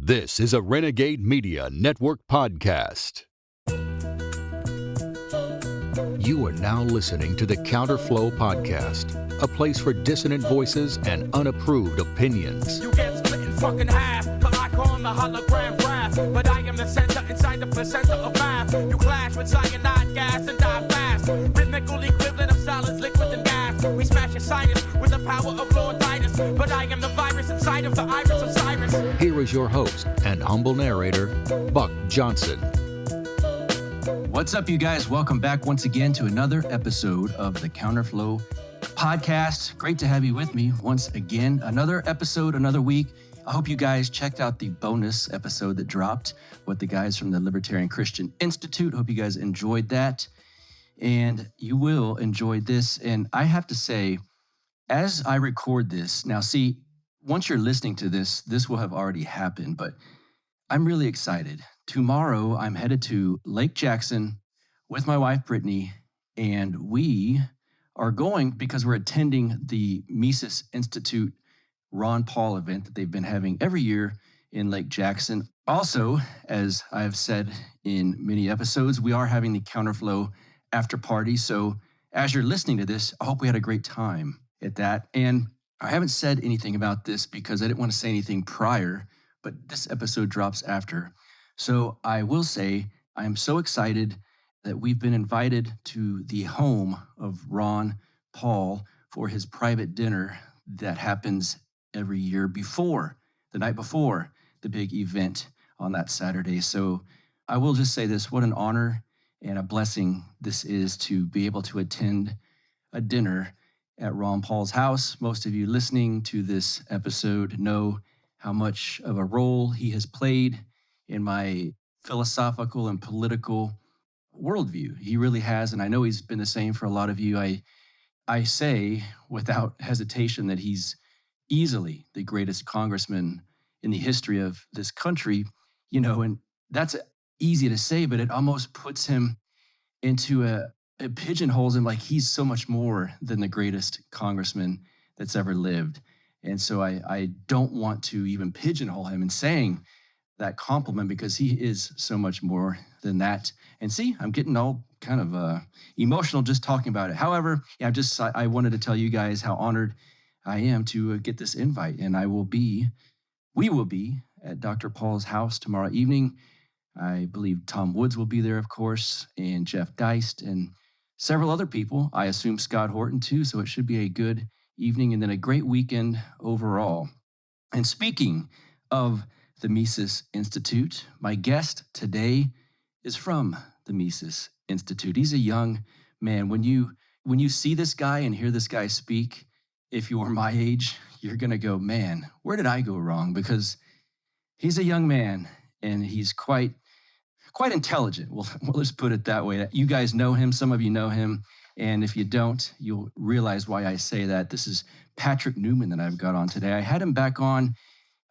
This is a Renegade Media Network podcast. You are now listening to the Counterflow Podcast, a place for dissonant voices and unapproved opinions. You get split in fucking half, but I call the hologram graph. But I am the center inside the placenta of math. You clash with cyanide gas and die fast. Rhythmical equivalent of solids, liquid and gas. We smash your sinus with the power of Lord Titus. But I am the virus inside of the iris of Cyrus. Here is your host and humble narrator, Buck Johnson. What's up, you guys? Welcome back once again to another episode of the Counterflow Podcast. Great to have you with me once again. Another episode, another week. I hope you guys checked out the bonus episode that dropped with the guys from the Libertarian Christian Institute. Hope you guys enjoyed that. And you will enjoy this. And I have to say, as I record this, now see, once you're listening to this, this will have already happened, but I'm really excited. Tomorrow, I'm headed to Lake Jackson with my wife, Brittany, and we are going because we're attending the Mises Institute Ron Paul event that they've been having every year in Lake Jackson. Also, as I've said in many episodes, we are having the Counterflow after party. So as you're listening to this, I hope we had a great time at that. And I haven't said anything about this because I didn't want to say anything prior, but this episode drops after. So I will say I am so excited that we've been invited to the home of Ron Paul for his private dinner that happens every year the night before the big event on that Saturday. So I will just say this, what an honor and a blessing this is to be able to attend a dinner at Ron Paul's house. Most of you listening to this episode know how much of a role he has played in my philosophical and political worldview. He really has, and I know he's been the same for a lot of you. I say without hesitation that he's easily the greatest congressman in the history of this country, and that's easy to say, but it almost puts him into it pigeonholes him like he's so much more than the greatest congressman that's ever lived. And so I don't want to even pigeonhole him in saying that compliment because he is so much more than that. And see, I'm getting all kind of emotional just talking about it. However, I wanted to tell you guys how honored I am to get this invite. And we will be at Dr. Paul's house tomorrow evening. I believe Tom Woods will be there, of course, and Jeff Geist and several other people. I assume Scott Horton too, so it should be a good evening and then a great weekend overall. And speaking of the Mises Institute, my guest today is from the Mises Institute. He's a young man. When you see this guy and hear this guy speak, if you're my age, you're going to go, man, where did I go wrong? Because he's a young man and he's quite intelligent. We'll just put it that way. You guys know him. Some of you know him. And if you don't, you'll realize why I say that. This is Patrick Newman that I've got on today. I had him back on.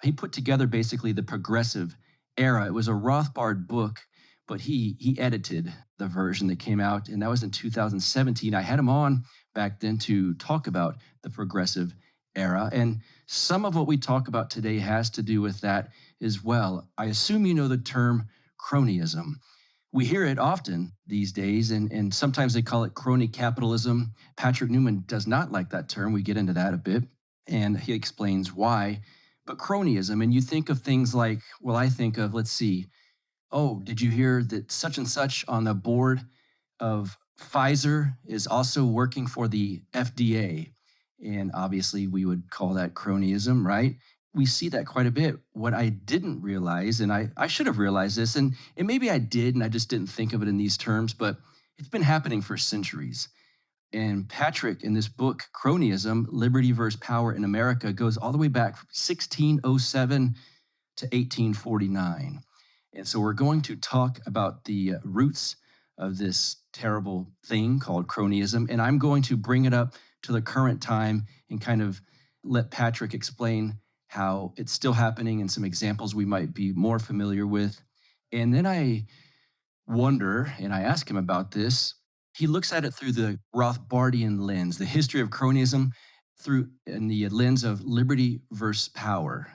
He put together basically the progressive era. It was a Rothbard book, but he edited the version that came out, and that was in 2017. I had him on back then to talk about the progressive era. And some of what we talk about today has to do with that as well. I assume you know the term Cronyism. We hear it often these days, and sometimes they call it crony capitalism. Patrick Newman does not like that term. We get into that a bit, and he explains why. But cronyism, and you think of things like, well, I think of, let's see, oh, did you hear that such and such on the board of Pfizer is also working for the FDA? And obviously we would call that cronyism, right? We see that quite a bit. What I didn't realize, and I should have realized this, and maybe I did, and I just didn't think of it in these terms, but it's been happening for centuries. And Patrick, in this book, Cronyism, Liberty versus Power in America, goes all the way back from 1607 to 1849. And so we're going to talk about the roots of this terrible thing called cronyism, and I'm going to bring it up to the current time and kind of let Patrick explain how it's still happening and some examples we might be more familiar with. And then I wonder, and I ask him about this, he looks at it through the Rothbardian lens, the history of cronyism in the lens of liberty versus power.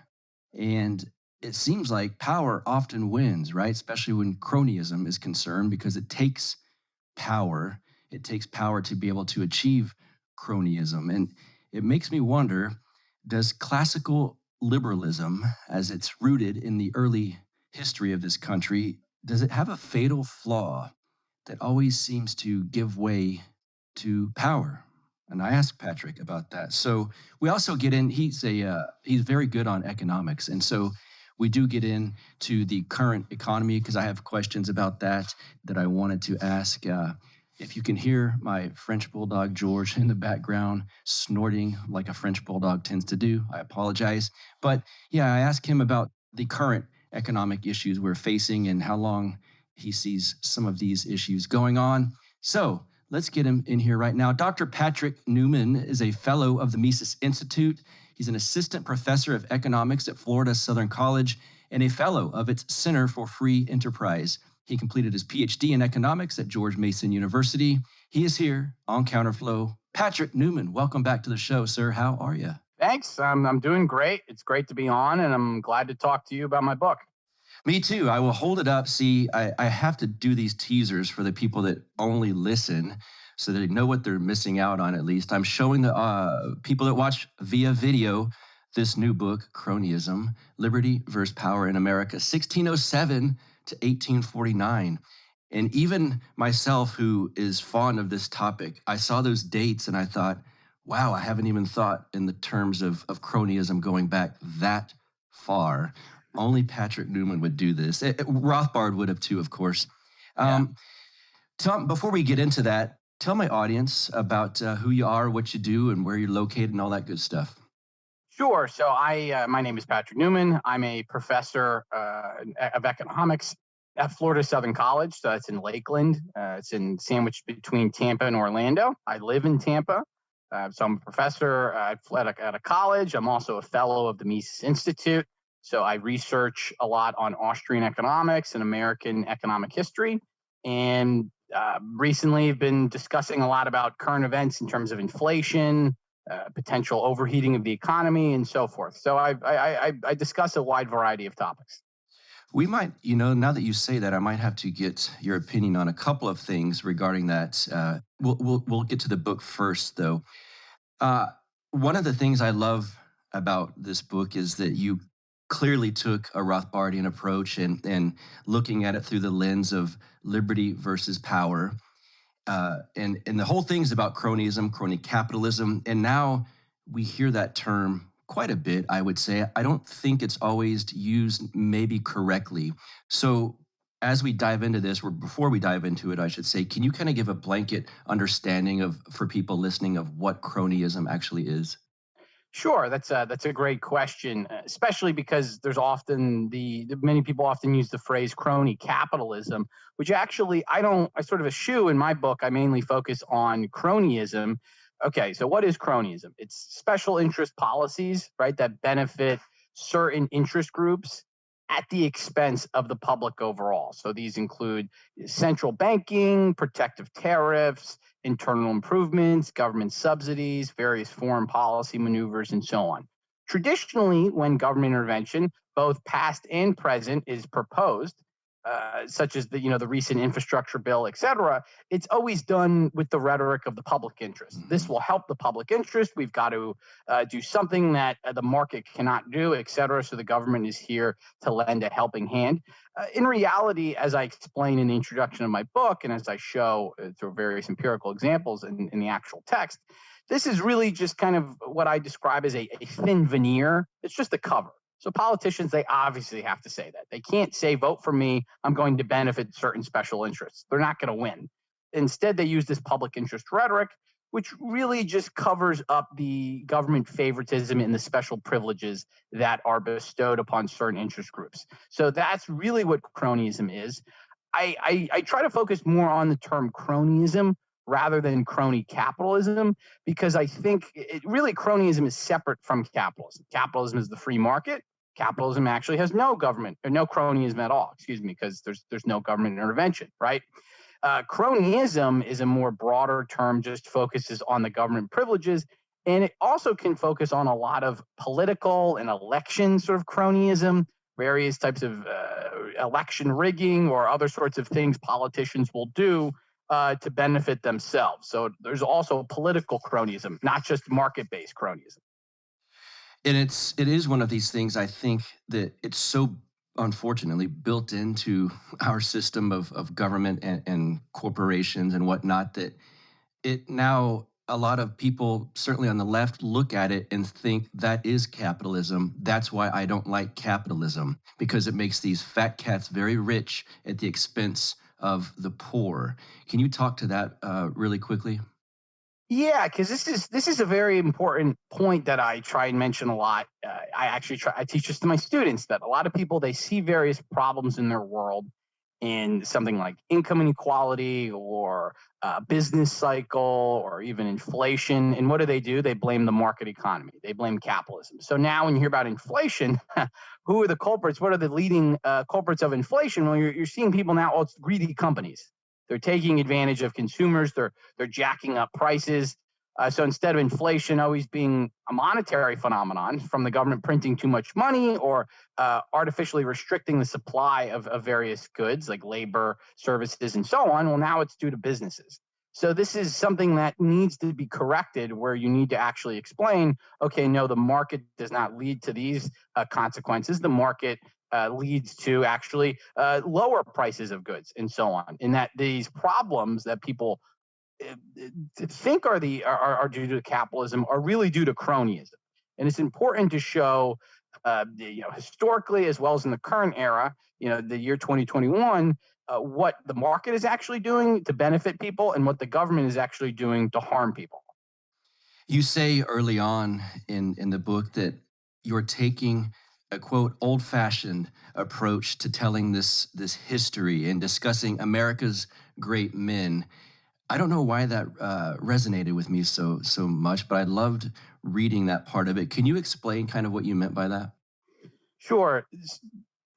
And it seems like power often wins, right? Especially when cronyism is concerned, because it takes power. It takes power to be able to achieve cronyism. And it makes me wonder, does classical liberalism, as it's rooted in the early history of this country, does it have a fatal flaw that always seems to give way to power? And I asked Patrick about that. So we also get in. He's very good on economics, and so we do get into the current economy because I have questions about that I wanted to ask. If you can hear my French bulldog George in the background snorting like a French bulldog tends to do, I apologize. But yeah, I asked him about the current economic issues we're facing and how long he sees some of these issues going on. So let's get him in here right now. Dr. Patrick Newman is a fellow of the Mises Institute. He's an assistant professor of economics at Florida Southern College and a fellow of its Center for Free Enterprise. He completed his PhD in economics at George Mason University. He is here on Counterflow. Patrick Newman, welcome back to the show, sir. How are you? Thanks. I'm doing great. It's great to be on, and I'm glad to talk to you about my book. Me too. I will hold it up. See, I have to do these teasers for the people that only listen so that they know what they're missing out on, at least. I'm showing the people that watch via video this new book, Cronyism, Liberty versus Power in America, 1607 to 1849. And even myself, who is fond of this topic, I saw those dates and I thought, wow, I haven't even thought in the terms of cronyism going back that far. Only Patrick Newman would do this. Rothbard would have too, of course. Before we get into that, tell my audience about who you are, what you do, and where you're located and all that good stuff. Sure. So my name is Patrick Newman. I'm a professor of economics at Florida Southern College. So it's in Lakeland. It's sandwiched between Tampa and Orlando. I live in Tampa. So I'm a professor at a college. I'm also a fellow of the Mises Institute. So I research a lot on Austrian economics and American economic history. And recently I've been discussing a lot about current events in terms of inflation, potential overheating of the economy, and so forth. So I discuss a wide variety of topics. We might, now that you say that, I might have to get your opinion on a couple of things regarding that. We'll get to the book first, though. One of the things I love about this book is that you clearly took a Rothbardian approach and looking at it through the lens of liberty versus power. And the whole thing's about cronyism, crony capitalism. And now we hear that term quite a bit, I would say. I don't think it's always used maybe correctly. So as we dive into this, or before we dive into it, I should say, can you kind of give a blanket understanding for people listening of what cronyism actually is? Sure, that's a great question, especially because there's often many people often use the phrase crony capitalism, which actually I sort of eschew in my book. I mainly focus on cronyism. Okay, so what is cronyism? It's special interest policies, right, that benefit certain interest groups at the expense of the public overall. So these include central banking, protective tariffs, internal improvements, government subsidies, various foreign policy maneuvers, and so on. Traditionally, when government intervention, both past and present, is proposed, such as the recent infrastructure bill, et cetera, it's always done with the rhetoric of the public interest. This will help the public interest. We've got to do something that the market cannot do, et cetera. So the government is here to lend a helping hand. In reality, as I explain in the introduction of my book, and as I show through various empirical examples in the actual text, this is really just kind of what I describe as a thin veneer. It's just a cover. So politicians, they obviously have to say that. They can't say, vote for me, I'm going to benefit certain special interests. They're not going to win. Instead, they use this public interest rhetoric, which really just covers up the government favoritism and the special privileges that are bestowed upon certain interest groups. So that's really what cronyism is. I try to focus more on the term cronyism rather than crony capitalism, because I think cronyism is separate from capitalism. Capitalism is the free market. Capitalism actually has no government or no cronyism at all, because there's no government intervention, right? Cronyism is a more broader term, just focuses on the government privileges, and it also can focus on a lot of political and election sort of cronyism, various types of election rigging or other sorts of things politicians will do to benefit themselves. So there's also political cronyism, not just market-based cronyism. And it is one of these things, I think, that it's so unfortunately built into our system of government and corporations and whatnot, that it now, a lot of people, certainly on the left, look at it and think that is capitalism. That's why I don't like capitalism, because it makes these fat cats very rich at the expense of the poor. Can you talk to that really quickly? Yeah, because this is a very important point that I try and mention a lot. I teach this to my students, that a lot of people, they see various problems in their world in something like income inequality or business cycle or even inflation. And what do? They blame the market economy. They blame capitalism. So now when you hear about inflation, who are the culprits? What are the leading culprits of inflation? Well, you're seeing people now, oh, it's greedy companies. They're taking advantage of consumers. They're jacking up prices. So instead of inflation always being a monetary phenomenon from the government printing too much money or artificially restricting the supply of various goods like labor, services, and so on, well, now it's due to businesses. So this is something that needs to be corrected, where you need to actually explain, okay, no, the market does not lead to these consequences. The market leads to actually lower prices of goods and so on. And that these problems that people think are due to capitalism are really due to cronyism. And it's important to show, historically as well as in the current era, the year 2021, what the market is actually doing to benefit people and what the government is actually doing to harm people. You say early on in the book that you're taking a, quote, old-fashioned approach to telling this history and discussing America's great men. I don't know why that resonated with me so much, but I loved reading that part of it. Can you explain kind of what you meant by that? Sure.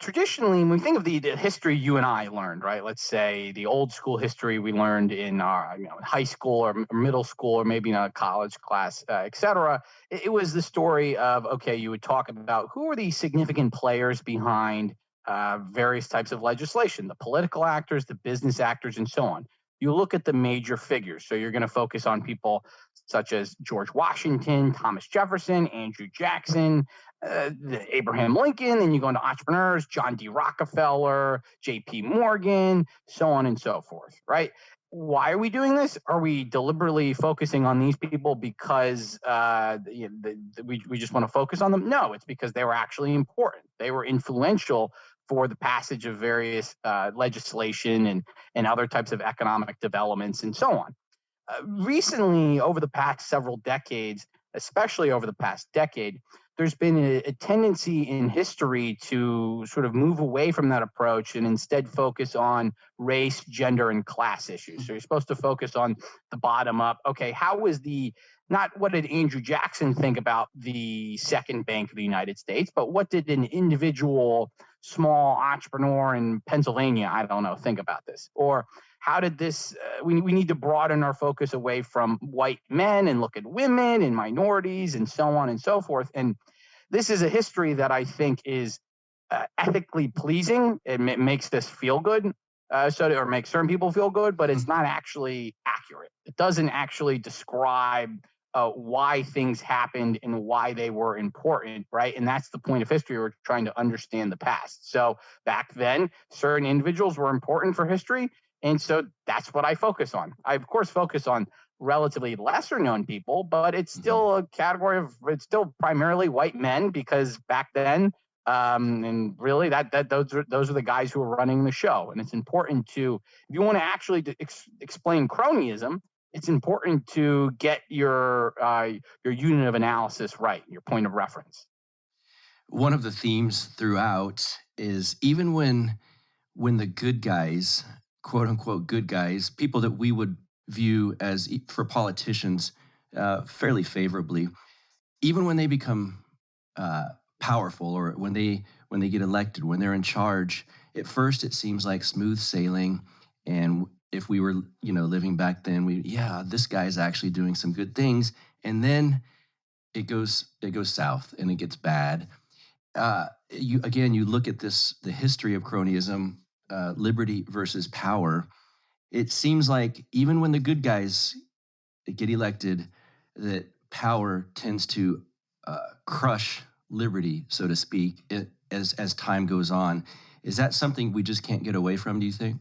Traditionally, when we think of the history you and I learned, right? Let's say the old school history we learned in our high school or middle school or maybe in a college class, et cetera. It was the story of, okay, you would talk about who are the significant players behind various types of legislation, the political actors, the business actors, and so on. You look at the major figures. So you're going to focus on people such as George Washington, Thomas Jefferson, Andrew Jackson, Abraham Lincoln. Then you go into entrepreneurs, John D. Rockefeller, J.P. Morgan, so on and so forth, right? Why are we doing this? Are we deliberately focusing on these people because we just want to focus on them? No, it's because they were actually important. They were influential for the passage of various legislation and other types of economic developments and so on. Recently, over the past several decades, especially over the past decade, there's been a tendency in history to sort of move away from that approach and instead focus on race, gender, and class issues. So you're supposed to focus on the bottom up. Okay, how was not what did Andrew Jackson think about the Second Bank of the United States, but what did an individual small entrepreneur in Pennsylvania, I don't know, think about this? Or how did this, we need to broaden our focus away from white men and look at women and minorities and so on and so forth. And this is a history that I think is ethically pleasing. It makes this feel good, or makes certain people feel good, but it's not actually accurate. It doesn't actually describe why things happened and why they were important, right? And that's the point of history. We're trying to understand the past. So back then, certain individuals were important for history. And so that's what I focus on. I, of course, focus on relatively lesser known people, but it's still a category of, it's still primarily white men, because back then, and really those are the guys who are running the show. And it's important to, if you want to actually explain cronyism, it's important to get your unit of analysis right, your point of reference. One of the themes throughout is even when the good guys, quote unquote good guys, people that we would view as, for politicians, fairly favorably, even when they become powerful, or when they get elected, when they're in charge, at first it seems like smooth sailing. And if we were, living back then, this guy's actually doing some good things. And then it goes south and it gets bad. you look at the history of cronyism, liberty versus power. It seems like even when the good guys get elected, that power tends to crush liberty, so to speak, as time goes on. Is that something we just can't get away from, do you think?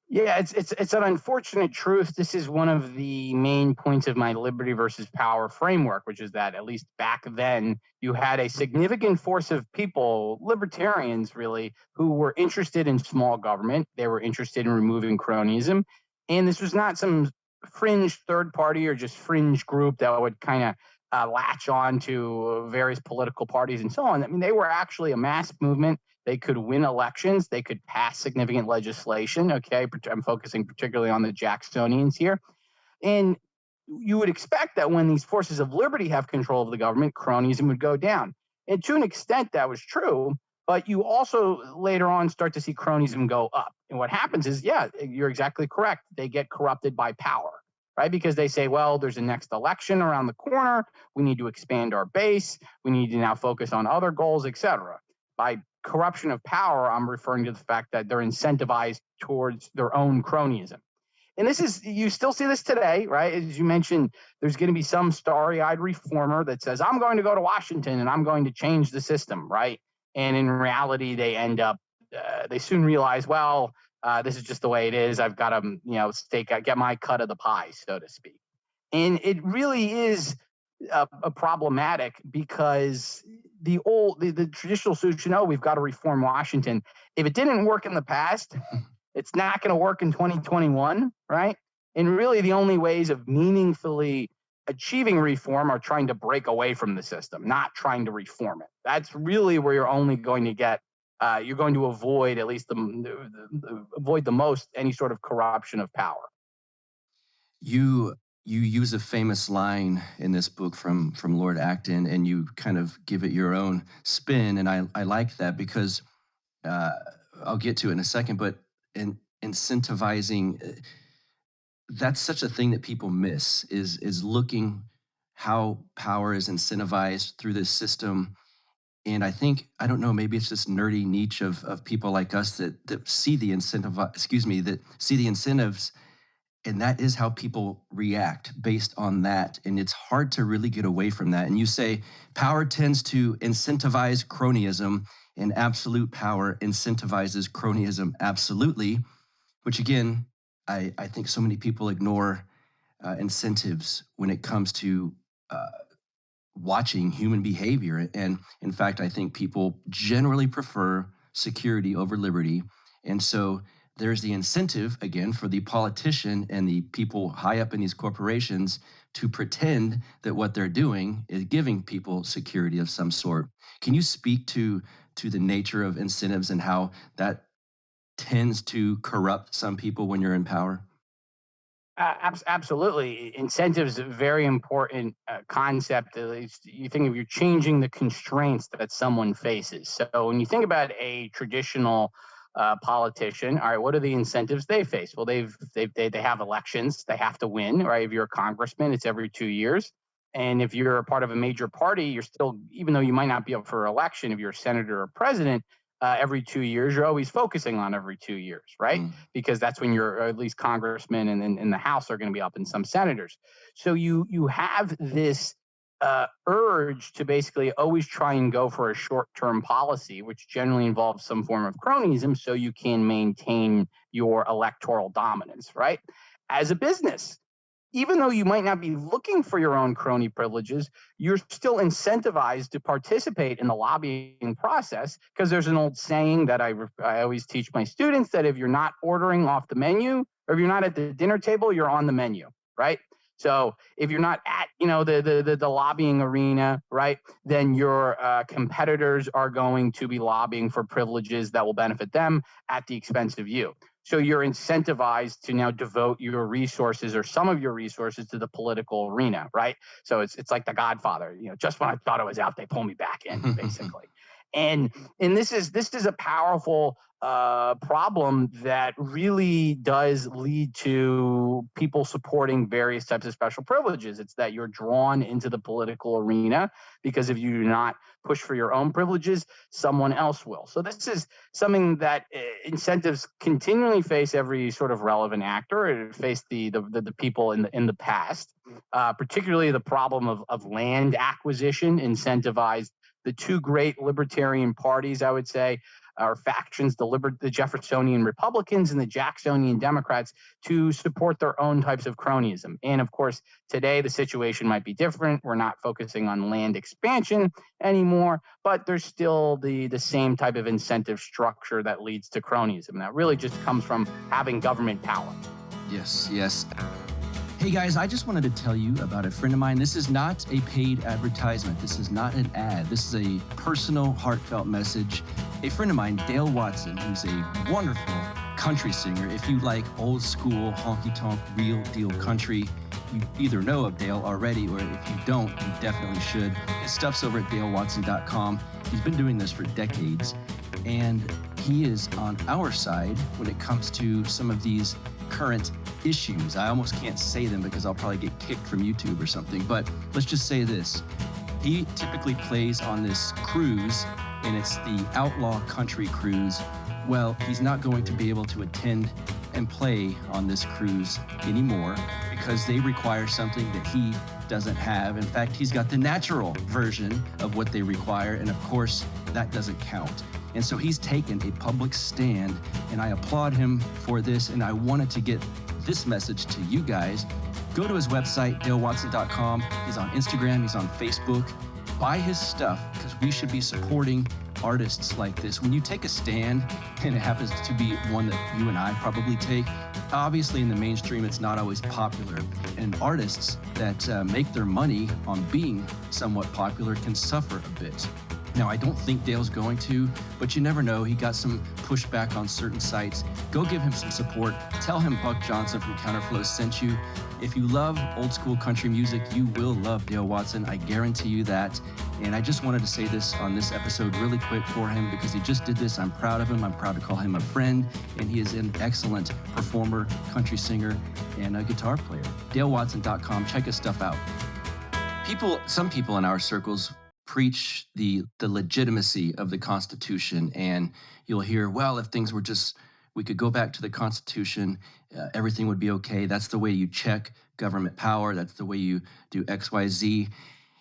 Yeah, it's an unfortunate truth. This is one of the main points of my liberty versus power framework, which is that at least back then you had a significant force of people, libertarians really, who were interested in small government. They were interested in removing cronyism, and this was not some fringe third party or just fringe group that would kind of latch on to various political parties and so on. I mean, they were actually a mass movement. They could win elections. They could pass significant legislation. Okay, I'm focusing particularly on the Jacksonians here. And you would expect that when these forces of liberty have control of the government, cronyism would go down. And to an extent, that was true. But you also later on start to see cronyism go up. And what happens is, yeah, you're exactly correct. They get corrupted by power, right? Because they say, well, there's a next election around the corner. We need to expand our base. We need to now focus on other goals, etc. By corruption of power, I'm referring to the fact that they're incentivized towards their own cronyism. And you still see this today, right? As you mentioned, there's going to be some starry-eyed reformer that says, I'm going to go to Washington and I'm going to change the system, right? And in reality, they end up, they soon realize, well, this is just the way it is. I've got to, get my cut of the pie, so to speak. And it really is problematic because the traditional solution, we've got to reform Washington. If it didn't work in the past, it's not going to work in 2021, right? And really the only ways of meaningfully achieving reform are trying to break away from the system, not trying to reform it. That's really where you're only going to get, you're going to avoid at least avoid the most any sort of corruption of power. You use a famous line in this book from Lord Acton, and you kind of give it your own spin, and I like that because I'll get to it in a second, but incentivizing, that's such a thing that people miss, is looking how power is incentivized through this system. And I think, I don't know, maybe it's this nerdy niche of people like us that see the incentives, and that is how people react based on that. And it's hard to really get away from that. And you say power tends to incentivize cronyism, and absolute power incentivizes cronyism absolutely, which again, I think so many people ignore incentives when it comes to watching human behavior. And in fact, I think people generally prefer security over liberty. And so there's the incentive, again, for the politician and the people high up in these corporations to pretend that what they're doing is giving people security of some sort. Can you speak to the nature of incentives and how that tends to corrupt some people when you're in power? Absolutely. Incentives, a very important concept. At least you think if you're changing the constraints that someone faces. So when you think about a traditional politician, all right, what are the incentives they face? Well, they have elections, they have to win, right? If you're a congressman, it's every 2 years. And if you're a part of a major party, you're still, even though you might not be up for election, if you're a senator or president, every 2 years, you're always focusing on every 2 years, right? Because that's when you're, or at least congressmen and in the House are going to be up, and some senators. So you have this urge to basically always try and go for a short-term policy, which generally involves some form of cronyism, so you can maintain your electoral dominance, right? As a business, even though you might not be looking for your own crony privileges, you're still incentivized to participate in the lobbying process, because there's an old saying that I always teach my students, that if you're not ordering off the menu, or if you're not at the dinner table, you're on the menu, right? So if you're not at, the lobbying arena, right, then your competitors are going to be lobbying for privileges that will benefit them at the expense of you. So you're incentivized to now devote your resources, or some of your resources, to the political arena, right? So it's like The Godfather. Just when I thought I was out, they pull me back in, basically. And this is a powerful problem that really does lead to people supporting various types of special privileges. It's that you're drawn into the political arena because if you do not push for your own privileges, someone else will. So this is something that incentives continually face every sort of relevant actor. It faced the people in the past, particularly the problem of land acquisition incentivized the two great libertarian parties, I would say, or factions, the Jeffersonian Republicans and the Jacksonian Democrats, to support their own types of cronyism. And of course, today the situation might be different. We're not focusing on land expansion anymore, but there's still the same type of incentive structure that leads to cronyism. That really just comes from having government power. Yes, yes. Hey guys, I just wanted to tell you about a friend of mine. This is not a paid advertisement. This is not an ad. This is a personal, heartfelt message. A friend of mine, Dale Watson, who's a wonderful country singer. If you like old school, honky-tonk, real deal country, you either know of Dale already, or if you don't, you definitely should. His stuff's over at dalewatson.com. He's been doing this for decades, and he is on our side when it comes to some of these current issues. I almost can't say them because I'll probably get kicked from YouTube or something, but let's just say this. He typically plays on this cruise, and it's the Outlaw Country Cruise. Well, he's not going to be able to attend and play on this cruise anymore because they require something that he doesn't have. In fact, he's got the natural version of what they require, and of course, that doesn't count. And so he's taken a public stand, and I applaud him for this, and I wanted to get this message to you guys. Go to his website, dalewatson.com. He's on Instagram, he's on Facebook. Buy his stuff, because we should be supporting artists like this. When you take a stand, and it happens to be one that you and I probably take, obviously in the mainstream it's not always popular, and artists that make their money on being somewhat popular can suffer a bit. Now, I don't think Dale's going to, but you never know. He got some pushback on certain sites. Go give him some support. Tell him Buck Johnson from Counterflow sent you. If you love old school country music, you will love Dale Watson. I guarantee you that. And I just wanted to say this on this episode really quick for him because he just did this. I'm proud of him. I'm proud to call him a friend. And he is an excellent performer, country singer, and a guitar player. DaleWatson.com. Check his stuff out. Some people in our circles preach the legitimacy of the Constitution, and you'll hear, well, if things were just, we could go back to the Constitution, everything would be okay. That's the way you check government power. That's the way you do X, Y, Z.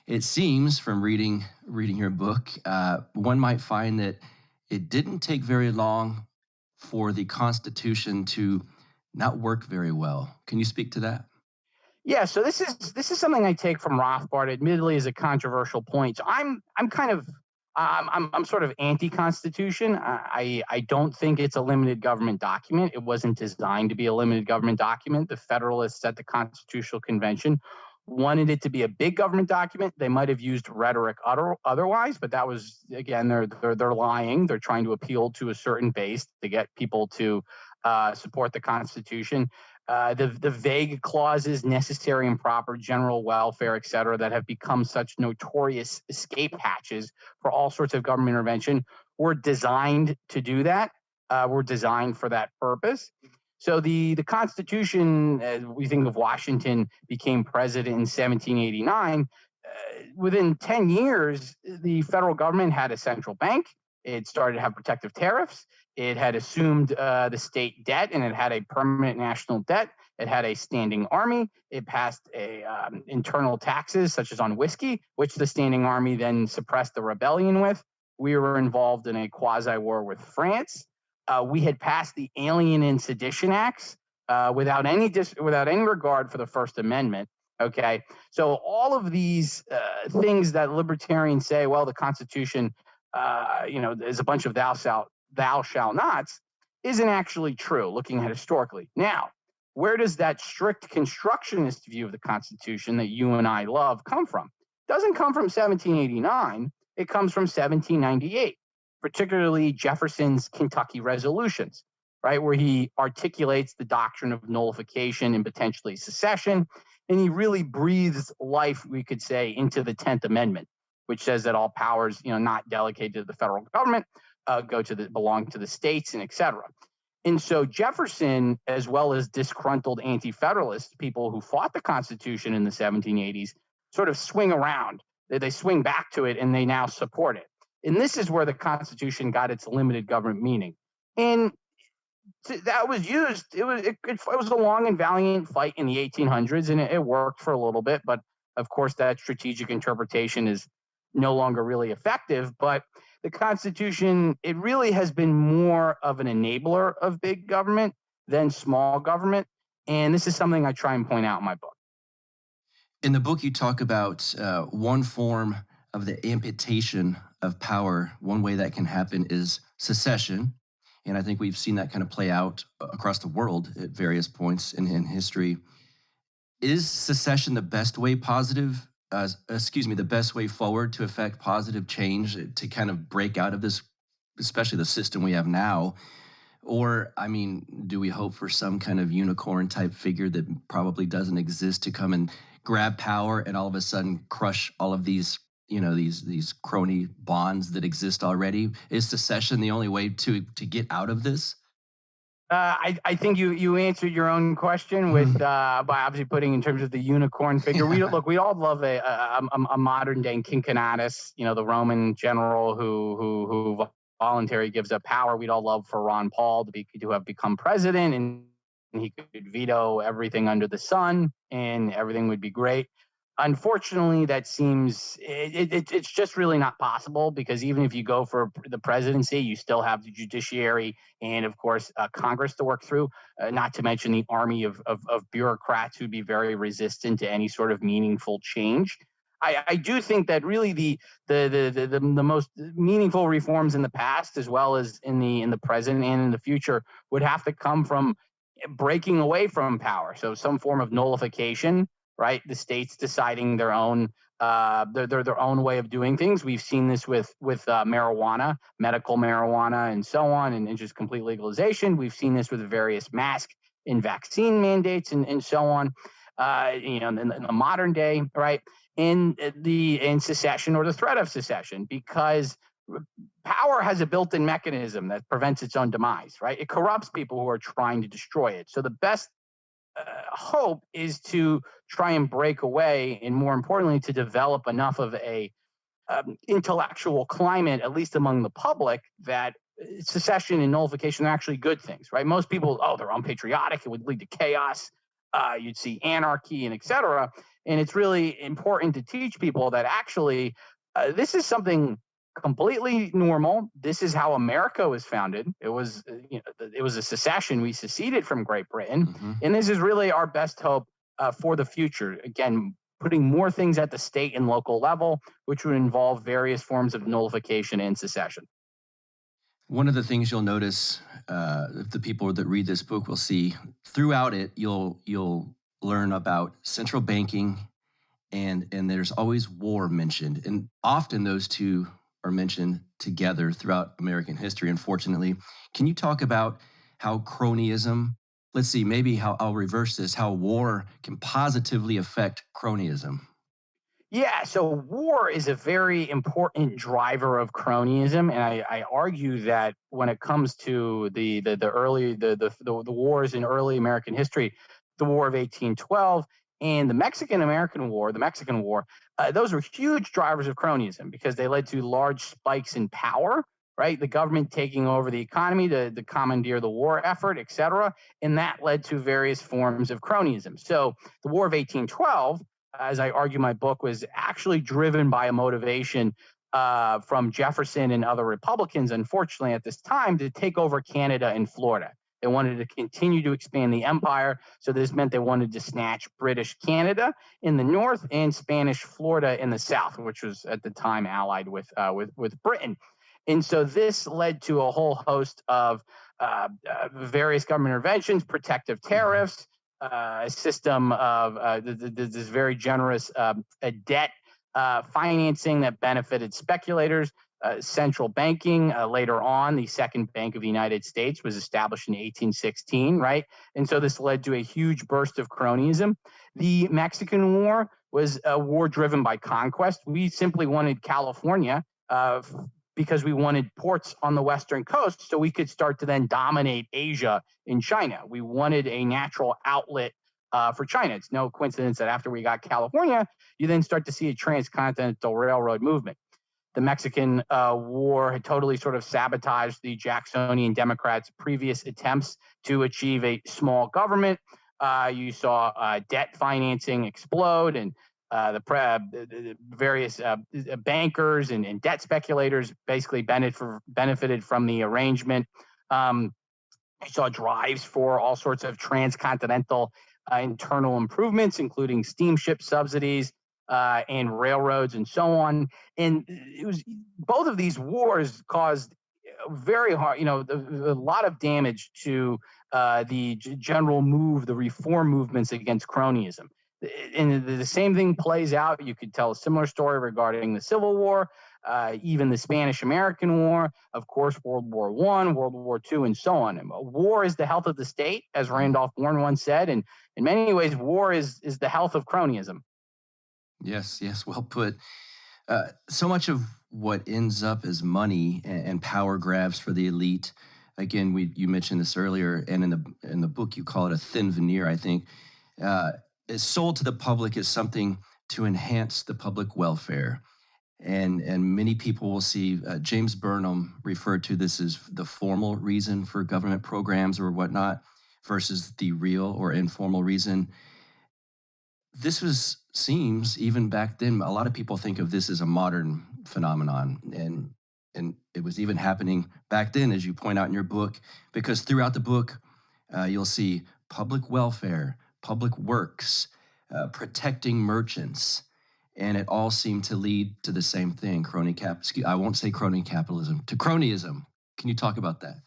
It seems from reading your book, one might find that it didn't take very long for the Constitution to not work very well. Can you speak to that? Yeah, so this is something I take from Rothbard. Admittedly, is a controversial point. So I'm sort of anti-Constitution. I don't think it's a limited government document. It wasn't designed to be a limited government document. The Federalists at the Constitutional Convention wanted it to be a big government document. They might have used rhetoric otherwise, but that was, again, they're lying. They're trying to appeal to a certain base to get people to support the Constitution. The vague clauses, necessary and proper, general welfare, et cetera, that have become such notorious escape hatches for all sorts of government intervention were designed to do that, were designed for that purpose. So the Constitution, as we think of Washington, became president in 1789. Within 10 years, the federal government had a central bank. It started to have protective tariffs. It had assumed the state debt, and it had a permanent national debt. It had a standing army. It passed internal taxes, such as on whiskey, which the standing army then suppressed the rebellion with. We were involved in a quasi-war with France. We had passed the Alien and Sedition Acts without any regard for the First Amendment. Okay, so all of these things that libertarians say, well, the Constitution, is a bunch of thou shalt nots, isn't actually true, looking at historically. Now, where does that strict constructionist view of the Constitution that you and I love come from? It doesn't come from 1789. It comes from 1798, particularly Jefferson's Kentucky resolutions, right, where he articulates the doctrine of nullification and potentially secession, and he really breathes life, we could say, into the 10th Amendment, which says that all powers, not delegated to the federal government, belong to the states and et cetera. And so Jefferson, as well as disgruntled anti-federalists, people who fought the Constitution in the 1780s, sort of swing around. They swing back to it and they now support it. And this is where the Constitution got its limited government meaning. And that was used. It was a long and valiant fight in the 1800s, and it worked for a little bit. But of course, that strategic interpretation is no longer really effective. But the Constitution, it really has been more of an enabler of big government than small government. And this is something I try and point out in my book. In the book, you talk about one form of the amputation of power. One way that can happen is secession. And I think we've seen that kind of play out across the world at various points in history. Is secession the best way the best way forward to affect positive change, to kind of break out of this, especially the system we have now? Or, I mean, do we hope for some kind of unicorn type figure that probably doesn't exist to come and grab power and all of a sudden crush all of these, these crony bonds that exist already? Is secession the only way to get out of this? I think you answered your own question with by obviously putting in terms of the unicorn figure. We all love a modern day Cincinnatus, the Roman general who voluntarily gives up power. We'd all love for Ron Paul to have become president, and he could veto everything under the sun, and everything would be great. Unfortunately, that seems it's just really not possible, because even if you go for the presidency, you still have the judiciary and, of course, Congress to work through, not to mention the army of bureaucrats who'd be very resistant to any sort of meaningful change. I do think that really the most meaningful reforms in the past, as well as in the present and in the future, would have to come from breaking away from power. So some form of nullification. Right, the states deciding their own their own way of doing things. We've seen this with marijuana, medical marijuana, and so on, and just complete legalization. We've seen this with various mask and vaccine mandates, and so on. In the modern day, right, in secession or the threat of secession, because power has a built-in mechanism that prevents its own demise. Right, it corrupts people who are trying to destroy it. So the best hope is to try and break away, and more importantly, to develop enough of a intellectual climate, at least among the public, that secession and nullification are actually good things, right? Most people, they're unpatriotic, it would lead to chaos, you'd see anarchy and et cetera. And it's really important to teach people that actually this is something completely normal. This is how America was founded. It was a secession. We seceded from Great Britain. Mm-hmm. And this is really our best hope for the future. Again, putting more things at the state and local level, which would involve various forms of nullification and secession. One of the things you'll notice, the people that read this book will see throughout it, you'll learn about central banking, and there's always war mentioned. And often those two are mentioned together throughout American history, unfortunately. Can you talk about how cronyism, how I'll reverse this, how war can positively affect cronyism? Yeah, so war is a very important driver of cronyism, and I argue that when it comes to the wars in early American history, the War of 1812 and the Mexican War, those were huge drivers of cronyism, because they led to large spikes in power, right? The government taking over the economy to commandeer the war effort, et cetera. And that led to various forms of cronyism. So the War of 1812, as I argue in my book, was actually driven by a motivation from Jefferson and other Republicans, unfortunately, at this time, to take over Canada and Florida. They wanted to continue to expand the empire, so this meant they wanted to snatch British Canada in the north and Spanish Florida in the south, which was at the time allied with Britain. And so this led to a whole host of various government interventions, protective tariffs, a system of this very generous debt financing that benefited speculators. Central banking, later on, the Second Bank of the United States was established in 1816, right? And so this led to a huge burst of cronyism. The Mexican War was a war driven by conquest. We simply wanted California because we wanted ports on the Western coast so we could start to then dominate Asia in China. We wanted a natural outlet for China. It's no coincidence that after we got California, you then start to see a transcontinental railroad movement. The Mexican War had totally sort of sabotaged the Jacksonian Democrats' previous attempts to achieve a small government. You saw debt financing explode, and the various bankers and debt speculators basically benefited from the arrangement. You saw drives for all sorts of transcontinental internal improvements, including steamship subsidies and railroads and so on. And it was both of these wars caused very hard, a lot of damage to the general move, the reform movements against cronyism. And the same thing plays out. You could tell a similar story regarding the Civil War, even the Spanish-American War, of course, World War I, World War II, and so on. War is the health of the state, as Randolph Bourne once said, and in many ways, war is the health of cronyism. Yes, well put. So much of what ends up as money and power grabs for the elite. Again, you mentioned this earlier, and in the book you call it a thin veneer, I think. Is sold to the public as something to enhance the public welfare. And many people will see, James Burnham referred to this as the formal reason for government programs or whatnot versus the real or informal reason. This seems, even back then, a lot of people think of this as a modern phenomenon. And it was even happening back then, as you point out in your book, because throughout the book, you'll see public welfare, public works, protecting merchants, and it all seemed to lead to the same thing, I won't say crony capitalism, to cronyism. Can you talk about that?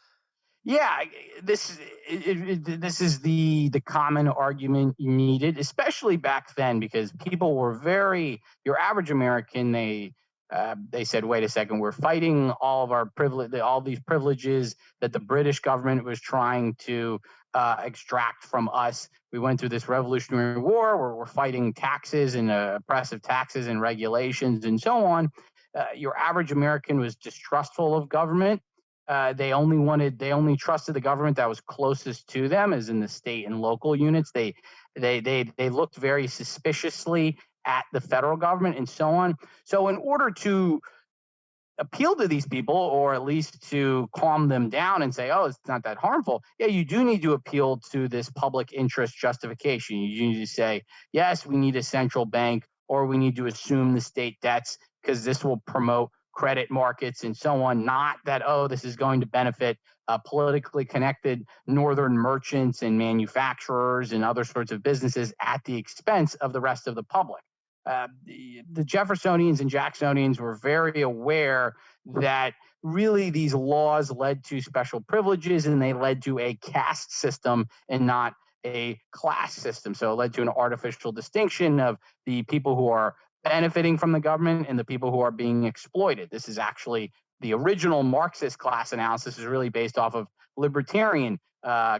Yeah, this is the common argument needed, especially back then, because people were your average American, they said, wait a second, we're fighting all of our all these privileges that the British government was trying to extract from us. We went through this Revolutionary War where we're fighting taxes and oppressive taxes and regulations and so on. Your average American was distrustful of government. They only trusted the government that was closest to them, as in the state and local units. They looked very suspiciously at the federal government and so on. So in order to appeal to these people, or at least to calm them down and say, oh, it's not that harmful, yeah, you do need to appeal to this public interest justification. You need to say, yes, we need a central bank, or we need to assume the state debts because this will promote credit markets and so on. Not that, oh, this is going to benefit politically connected northern merchants and manufacturers and other sorts of businesses at the expense of the rest of the public. The Jeffersonians and Jacksonians were very aware that really these laws led to special privileges, and they led to a caste system and not a class system. So it led to an artificial distinction of the people who are benefiting from the government and the people who are being exploited. This is actually the original Marxist class analysis is really based off of libertarian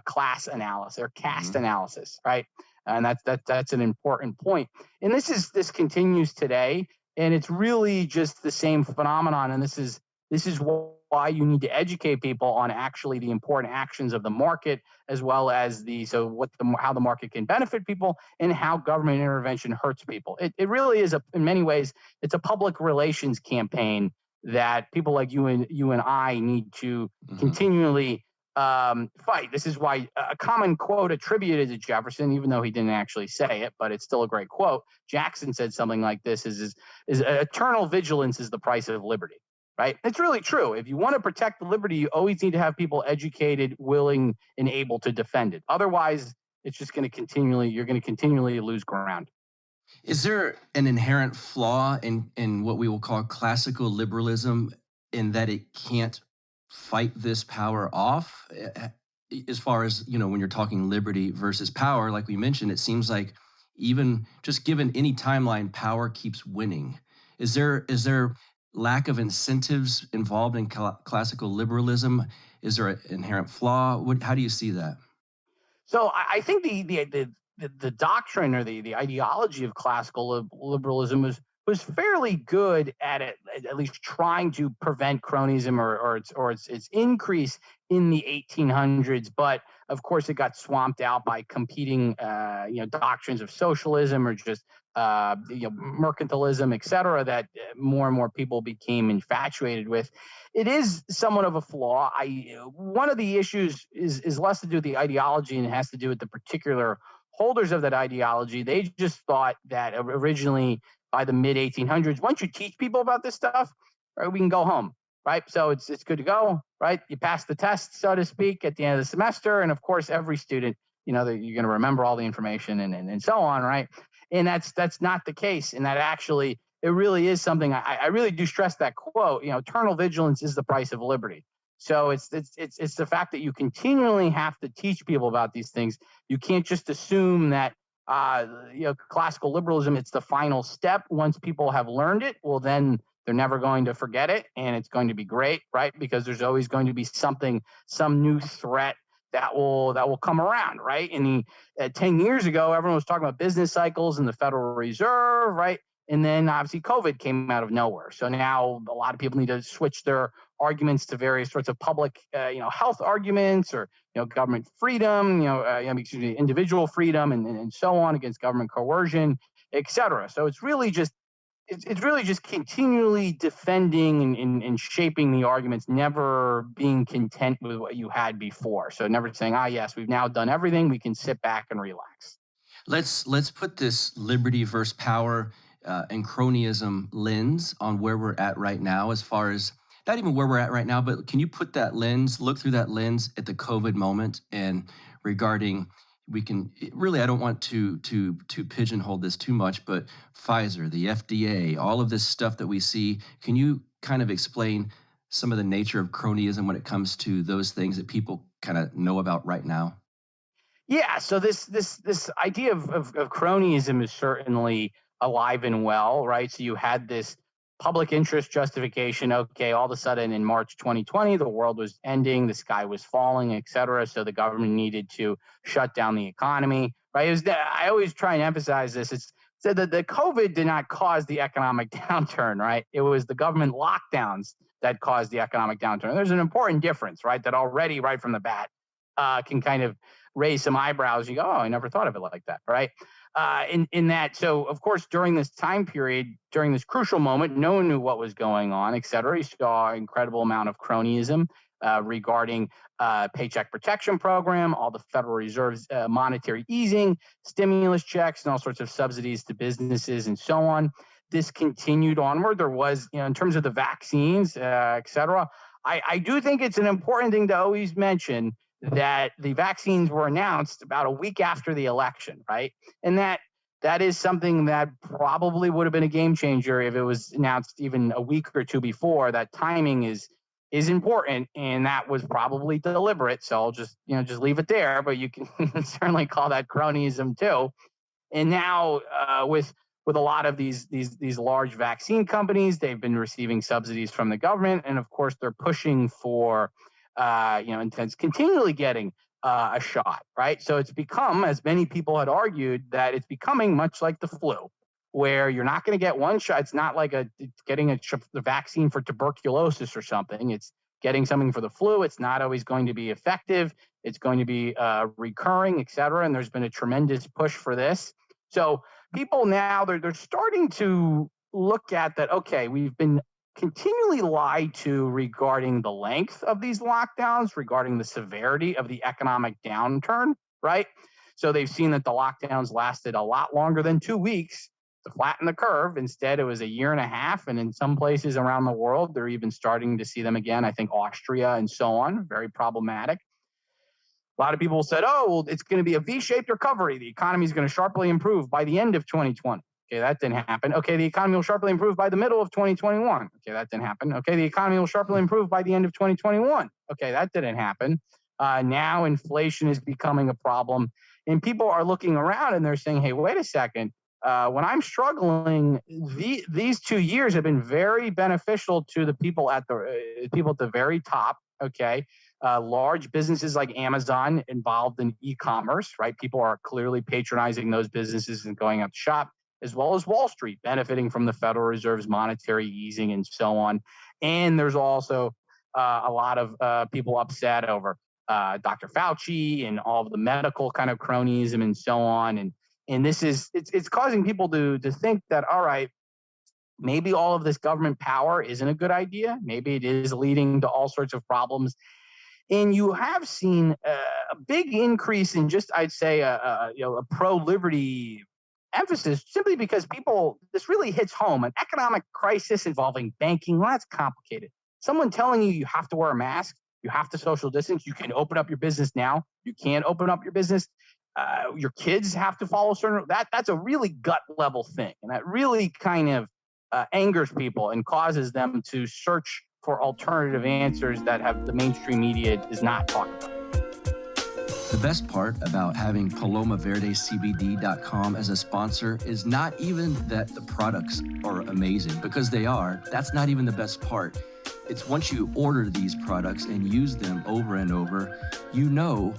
class analysis or caste analysis, right? And that's an important point. And this continues today, and it's really just the same phenomenon. And this is why you need to educate people on actually the important actions of the market, as well as how the market can benefit people and how government intervention hurts people. It really is in many ways, it's a public relations campaign that people like you and I need to continually fight. This is why a common quote attributed to Jefferson, even though he didn't actually say it, but it's still a great quote. Jackson said something like this: is eternal vigilance is the price of liberty. Right? It's really true. If you want to protect the liberty, you always need to have people educated, willing, and able to defend it. Otherwise, it's just going to continually lose ground. Is there an inherent flaw in what we will call classical liberalism, in that it can't fight this power off? As far as, when you're talking liberty versus power, like we mentioned, it seems like even just given any timeline, power keeps winning. Is there lack of incentives involved in classical liberalism? Is there an inherent flaw? How do you see that? So I think the doctrine or the ideology of classical liberalism was was fairly good at it, at least trying to prevent cronyism or its increase in the 1800s. But of course, it got swamped out by competing, doctrines of socialism or just mercantilism, et cetera, that more and more people became infatuated with. It is somewhat of a flaw. One of the issues is less to do with the ideology and it has to do with the particular holders of that ideology. They just thought that originally by the mid 1800s, once you teach people about this stuff, right, we can go home, right? So it's good to go, right? You pass the test, so to speak, at the end of the semester, and of course, every student, you're going to remember all the information and so on, right? And that's not the case. And that actually, it really is something I really do stress that quote. Eternal vigilance is the price of liberty. So it's the fact that you continually have to teach people about these things. You can't just assume that classical liberalism, it's the final step. Once people have learned it, well, then they're never going to forget it, and it's going to be great, right? Because there's always going to be some new threat that will come around, right? And 10 years ago, everyone was talking about business cycles and the Federal Reserve, right? And then obviously COVID came out of nowhere. So now a lot of people need to switch their arguments to various sorts of public, health arguments or, government freedom, individual freedom and so on against government coercion, et cetera. So it's really just continually defending and shaping the arguments, never being content with what you had before. So never saying, yes, we've now done everything. We can sit back and relax. Let's put this liberty versus power and cronyism lens on where we're at right now, as far as not even where we're at right now, but can you put that lens, look through that lens at the COVID moment and regarding, I don't want to pigeonhole this too much, but Pfizer, the FDA, all of this stuff that we see, can you kind of explain some of the nature of cronyism when it comes to those things that people kind of know about right now? Yeah, so this idea of cronyism is certainly alive and well, right? So you had this public interest justification. Okay, all of a sudden in March 2020, the world was ending, the sky was falling, et cetera. So the government needed to shut down the economy, right? I always try and emphasize this. It's said that the COVID did not cause the economic downturn, right? It was the government lockdowns that caused the economic downturn. There's an important difference, right? That already right from the bat can kind of raise some eyebrows. You go, I never thought of it like that, right? In that, so of course, during this time period, during this crucial moment, no one knew what was going on, et cetera. You saw an incredible amount of cronyism regarding paycheck protection program, all the Federal Reserve's monetary easing, stimulus checks, and all sorts of subsidies to businesses and so on. This continued onward. There was, in terms of the vaccines, et cetera. I do think it's an important thing to always mention that the vaccines were announced about a week after the election, right? And that is something that probably would have been a game changer if it was announced even a week or two before. That timing is important, and that was probably deliberate. So I'll just leave it there. But you can certainly call that cronyism too. And now with a lot of these large vaccine companies, they've been receiving subsidies from the government, and of course they're pushing for intense continually getting a shot, right? So it's become, as many people had argued, that it's becoming much like the flu, where you're not going to get one shot. It's not like getting the vaccine for tuberculosis or something. It's getting something for the flu. It's not always going to be effective. It's going to be recurring, et cetera. And there's been a tremendous push for this. So people now, they're starting to look at that, okay, we've been continually lied to regarding the length of these lockdowns, regarding the severity of the economic downturn, right? So they've seen that the lockdowns lasted a lot longer than 2 weeks to flatten the curve. Instead, it was a year and a half. And in some places around the world, they're even starting to see them again. I think Austria and so on, very problematic. A lot of people said, it's going to be a V-shaped recovery. The economy is going to sharply improve by the end of 2020. Okay, that didn't happen. Okay, the economy will sharply improve by the middle of 2021. Okay, that didn't happen. Okay, the economy will sharply improve by the end of 2021. Okay, that didn't happen. Now inflation is becoming a problem. And people are looking around and they're saying, hey, wait a second. When I'm struggling, these 2 years have been very beneficial to the people at the very top, okay? Large businesses like Amazon involved in e-commerce, right? People are clearly patronizing those businesses and going out to shop. as well as Wall Street benefiting from the Federal Reserve's monetary easing and so on. And there's also a lot of people upset over Dr. Fauci and all of the medical kind of cronyism and so on. And this is it's causing people to think that, all right, maybe all of this government power isn't a good idea. Maybe it is leading to all sorts of problems. And you have seen a big increase in just, I'd say, a pro-liberty emphasis, simply because this really hits home. An economic crisis involving banking, well, that's complicated. Someone telling you have to wear a mask, you have to social distance, you can open up your business now, you can't open up your business, your kids have to follow certain, that's a really gut level thing. And that really kind of angers people and causes them to search for alternative answers that have the mainstream media does not talk about. The best part about having PalomaVerdeCBD.com as a sponsor is not even that the products are amazing, because they are. That's not even the best part. It's once you order these products and use them over and over, you know,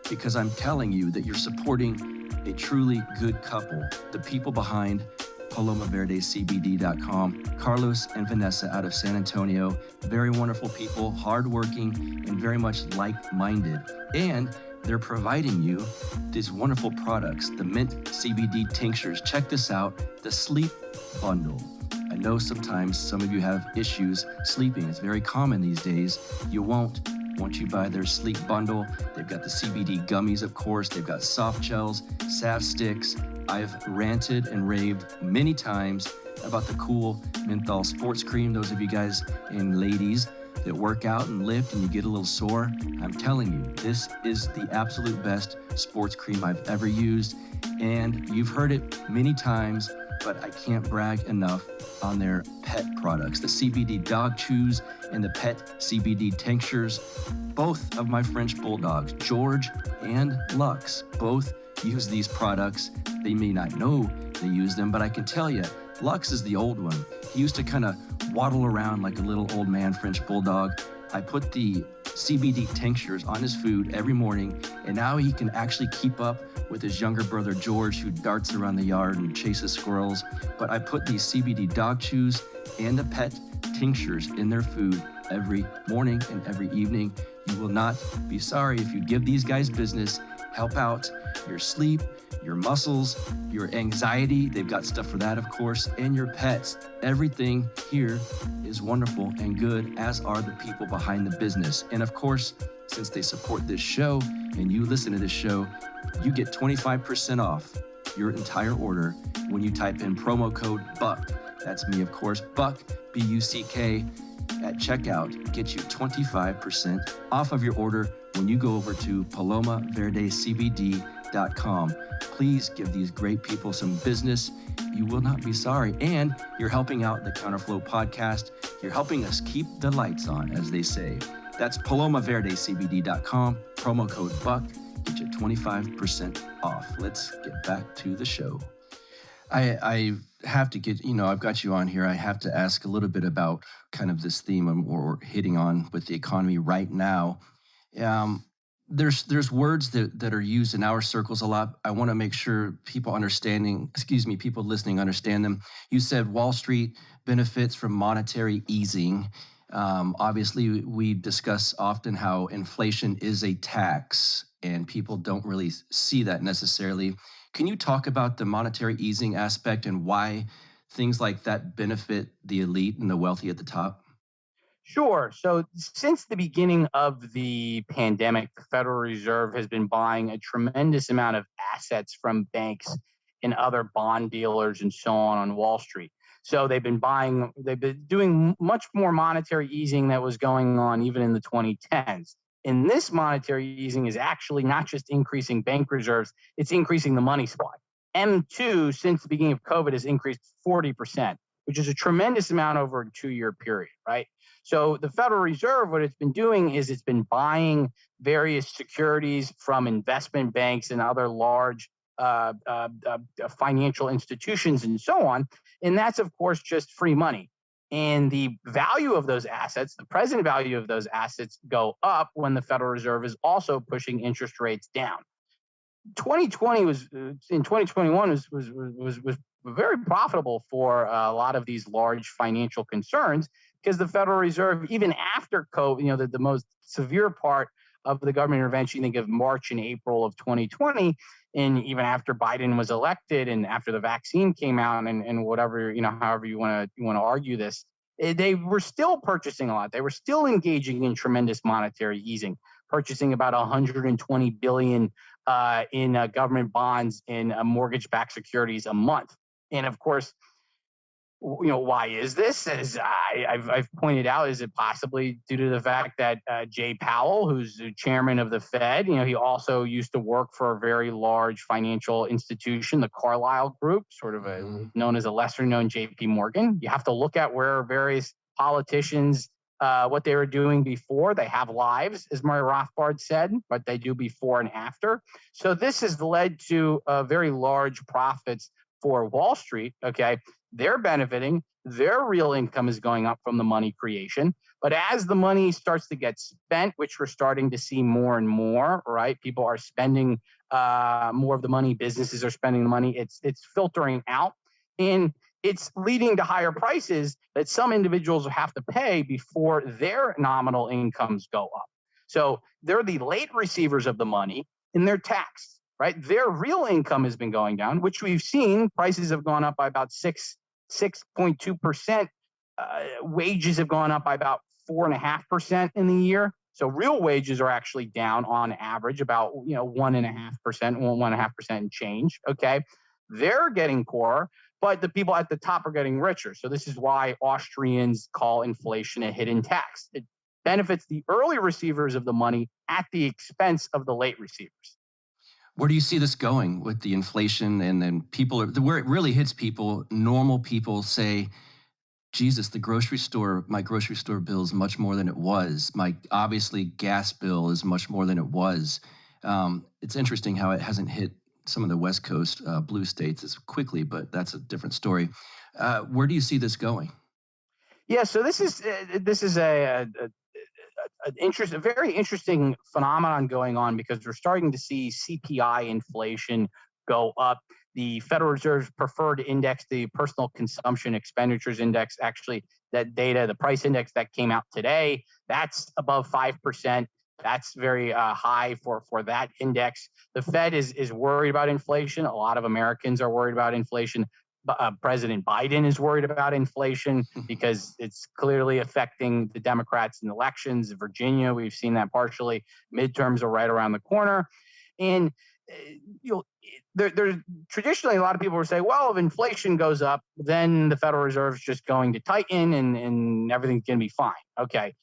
because I'm telling you, that you're supporting a truly good couple, the people behind PalomaVerdeCBD.com, Carlos and Vanessa out of San Antonio. Very wonderful people, hardworking, and very much like-minded. And they're providing you these wonderful products, the mint CBD tinctures. Check this out, the sleep bundle. I know sometimes some of you have issues sleeping. It's very common these days. You won't once you buy their sleep bundle. They've got the CBD gummies, of course. They've got soft gels, salve sticks. I've ranted and raved many times about the cool menthol sports cream. Those of you guys and ladies that work out and lift and you get a little sore, I'm telling you, this is the absolute best sports cream I've ever used. And you've heard it many times, but I can't brag enough on their pet products, the CBD dog chews and the pet CBD tinctures. Both of my French bulldogs, George and Lux, both use these products. They may not know they use them, but I can tell you, Lux is the old one. He used to kind of waddle around like a little old man French bulldog. I put the CBD tinctures on his food every morning, and now he can actually keep up with his younger brother George, who darts around the yard and chases squirrels. But I put these CBD dog chews and the pet tinctures in their food every morning and every evening. You will not be sorry if you give these guys business. Help out your sleep, your muscles, your anxiety. They've got stuff for that, of course, and your pets. Everything here is wonderful and good, as are the people behind the business. And of course, since they support this show and you listen to this show, you get 25% off your entire order when you type in promo code BUCK. That's me, of course, BUCK, B-U-C-K, at checkout. Get you 25% off of your order when you go over to PalomaVerdeCBD.com. Please give these great people some business. You will not be sorry. And you're helping out the Counterflow podcast. You're helping us keep the lights on, as they say. That's PalomaVerdeCBD.com, promo code BUCK. Get you 25% off. Let's get back to the show. I have to get, I've got you on here. I have to ask a little bit about kind of this theme we're hitting on with the economy right now. There's words that are used in our circles a lot. I want to make sure people listening understand them. You said Wall Street benefits from monetary easing. Obviously, we discuss often how inflation is a tax, and people don't really see that necessarily. Can you talk about the monetary easing aspect and why things like that benefit the elite and the wealthy at the top? Sure. So since the beginning of the pandemic, the Federal Reserve has been buying a tremendous amount of assets from banks and other bond dealers and so on Wall Street. So they've been doing much more monetary easing that was going on even in the 2010s. And this monetary easing is actually not just increasing bank reserves, it's increasing the money supply. M2, since the beginning of COVID, has increased 40%, which is a tremendous amount over a 2-year period, right? So the Federal Reserve, what it's been doing is it's been buying various securities from investment banks and other large financial institutions and so on. And that's, of course, just free money. And the value of those assets, the present value of those assets, go up when the Federal Reserve is also pushing interest rates down. 2021 was very profitable for a lot of these large financial concerns, because the Federal Reserve, even after COVID, the most severe part of the government intervention, think of March and April of 2020, and even after Biden was elected and after the vaccine came out and whatever, however you want to argue this, they were still purchasing a lot. They were still engaging in tremendous monetary easing, purchasing about 120 billion in government bonds and mortgage-backed securities a month. And of course, why is this? As I've pointed out, is it possibly due to the fact that Jay Powell, who's the chairman of the Fed, he also used to work for a very large financial institution, the Carlyle Group, sort of known as a lesser-known J.P. Morgan. You have to look at where various politicians, what they were doing before. They have lives, as Murray Rothbard said, but they do before and after. So this has led to very large profits for Wall Street. Okay. They're benefiting. Their real income is going up from the money creation. But as the money starts to get spent, which we're starting to see more and more, right? People are spending more of the money. Businesses are spending the money. It's filtering out, and it's leading to higher prices that some individuals have to pay before their nominal incomes go up. So they're the late receivers of the money, and they're taxed, right? Their real income has been going down, which we've seen. Prices have gone up by about 6.2%. Wages have gone up by about 4.5% in the year. So real wages are actually down on average about 1.5%, 1.5% and change. Okay, they're getting poorer, but the people at the top are getting richer. So this is why Austrians call inflation a hidden tax. It benefits the early receivers of the money at the expense of the late receivers. Where do you see this going with the inflation? And then where it really hits people, normal people say, Jesus, my grocery store bill is much more than it was. My obviously gas bill is much more than it was. It's interesting how it hasn't hit some of the West Coast blue states as quickly, but that's a different story. Where do you see this going? Yeah, so this is a very interesting phenomenon going on, because we're starting to see CPI inflation go up. The Federal Reserve's preferred index, the Personal Consumption Expenditures Index, actually, that data, the price index that came out today, that's above 5%. That's very high for that index. The Fed is worried about inflation. A lot of Americans are worried about inflation. President Biden is worried about inflation because it's clearly affecting the Democrats in elections. In Virginia, we've seen that partially. Midterms are right around the corner. And there's traditionally a lot of people will say, well, if inflation goes up, then the Federal Reserve is just going to tighten and everything's going to be fine. Okay.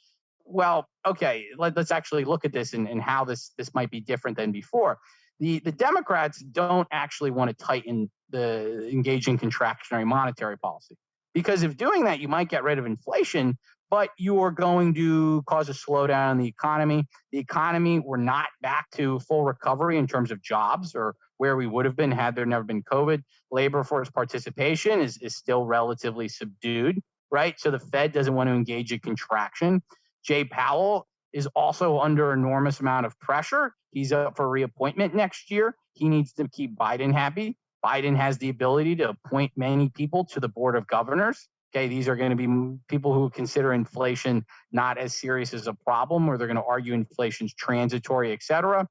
Well, okay, let's actually look at this and how this might be different than before. The Democrats don't actually want to tighten the engaging contractionary monetary policy, because if doing that, you might get rid of inflation, but you are going to cause a slowdown in the economy. The economy, we're not back to full recovery in terms of jobs or where we would have been had there never been COVID. Labor force participation is still relatively subdued, right? So the Fed doesn't want to engage in contraction. Jay Powell is also under enormous amount of pressure. He's up for reappointment next year. He needs to keep Biden happy. Biden has the ability to appoint many people to the board of governors. Okay, these are going to be people who consider inflation not as serious as a problem, or they're going to argue inflation's transitory, et cetera.